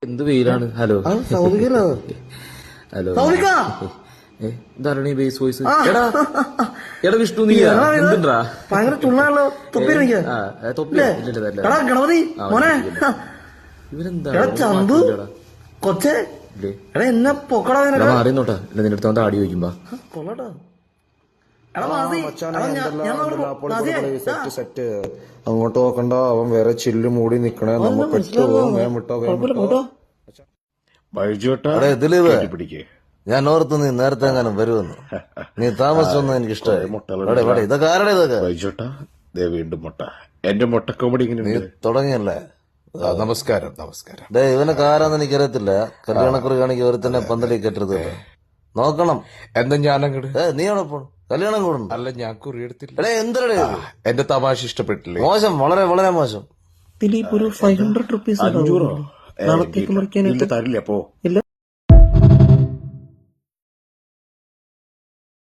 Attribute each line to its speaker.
Speaker 1: എന്ത് വെയിലാണ്. ഹലോ
Speaker 2: സൗദിക്കല്ലോ.
Speaker 1: ഹലോ
Speaker 2: സൗദിക്ക
Speaker 1: ഇതാരണീ ബേസ് വോയിസ്. എടാ വിഷ്ണു നീ എന്തുണ്ടാ
Speaker 2: ഭയങ്കര ചുള്ളാണല്ലോ. തൊപ്പി എനിക്ക്
Speaker 1: തൊപ്പി ഇല്ലല്ല
Speaker 2: എടാ ഗണപതി മോനെ.
Speaker 1: ഇവരെന്താ
Speaker 2: എടാ ചന്തു കൊച്ചേ. എടാ എന്നെ പൊക്കടാ
Speaker 1: മാറിന്നോട്ടാ. ഇല്ല നിന്റെ അടുത്ത് ആടി ചോദിക്കുമ്പോ
Speaker 2: കൊള്ളട്ടോ. എടാ മാസി
Speaker 3: സെറ്റ് അങ്ങോട്ട് നോക്കണ്ട. അവൻ വേറെ ചില്ല് മൂടി നിക്കണേ. നമ്മ പെട്ടോ
Speaker 4: പിടിക്കേ.
Speaker 3: ഞാൻ ഓർത്ത് നീ നേരത്തെ എങ്ങാനും വരുമെന്ന്. നീ താമസിച്ചൊന്നും എനിക്ക് ഇഷ്ടമായി. ഇതൊക്കെ ആരുടെ ഇതൊക്കെ
Speaker 4: ബൈജോട്ടാ ദേ വീണ്ടും മുട്ട. എന്റെ മുട്ട കോമഡി
Speaker 3: നീ തുടങ്ങിയല്ലേ.
Speaker 4: നമസ്കാരം നമസ്കാരം.
Speaker 3: ഇവനൊക്കെ ആരാന്ന് എനിക്കറിയത്തില്ല. കല്യാണക്കുറി കാണിക്ക് ഒരു തന്നെ പന്തലി കെട്ടരുത്. നോക്കണം.
Speaker 4: എന്താ ഞാനങ്ങട്
Speaker 3: നീ എവിടെ പോണു? കല്യാണം കൂടണം.
Speaker 4: അല്ല ഞാൻ കുറി എടുത്തില്ല.
Speaker 3: എന്തരടേ
Speaker 4: എന്റെ തമാശ ഇഷ്ടപ്പെട്ടില്ലേ?
Speaker 3: മോശം, വളരെ വളരെ മോശം.
Speaker 2: ദിലീപ് ഒരു 500 റുപ്പീസ്
Speaker 4: നാളത്തേക്ക് മുറിക്കാൻ തരില്ല. അപ്പോ
Speaker 2: ഇല്ല.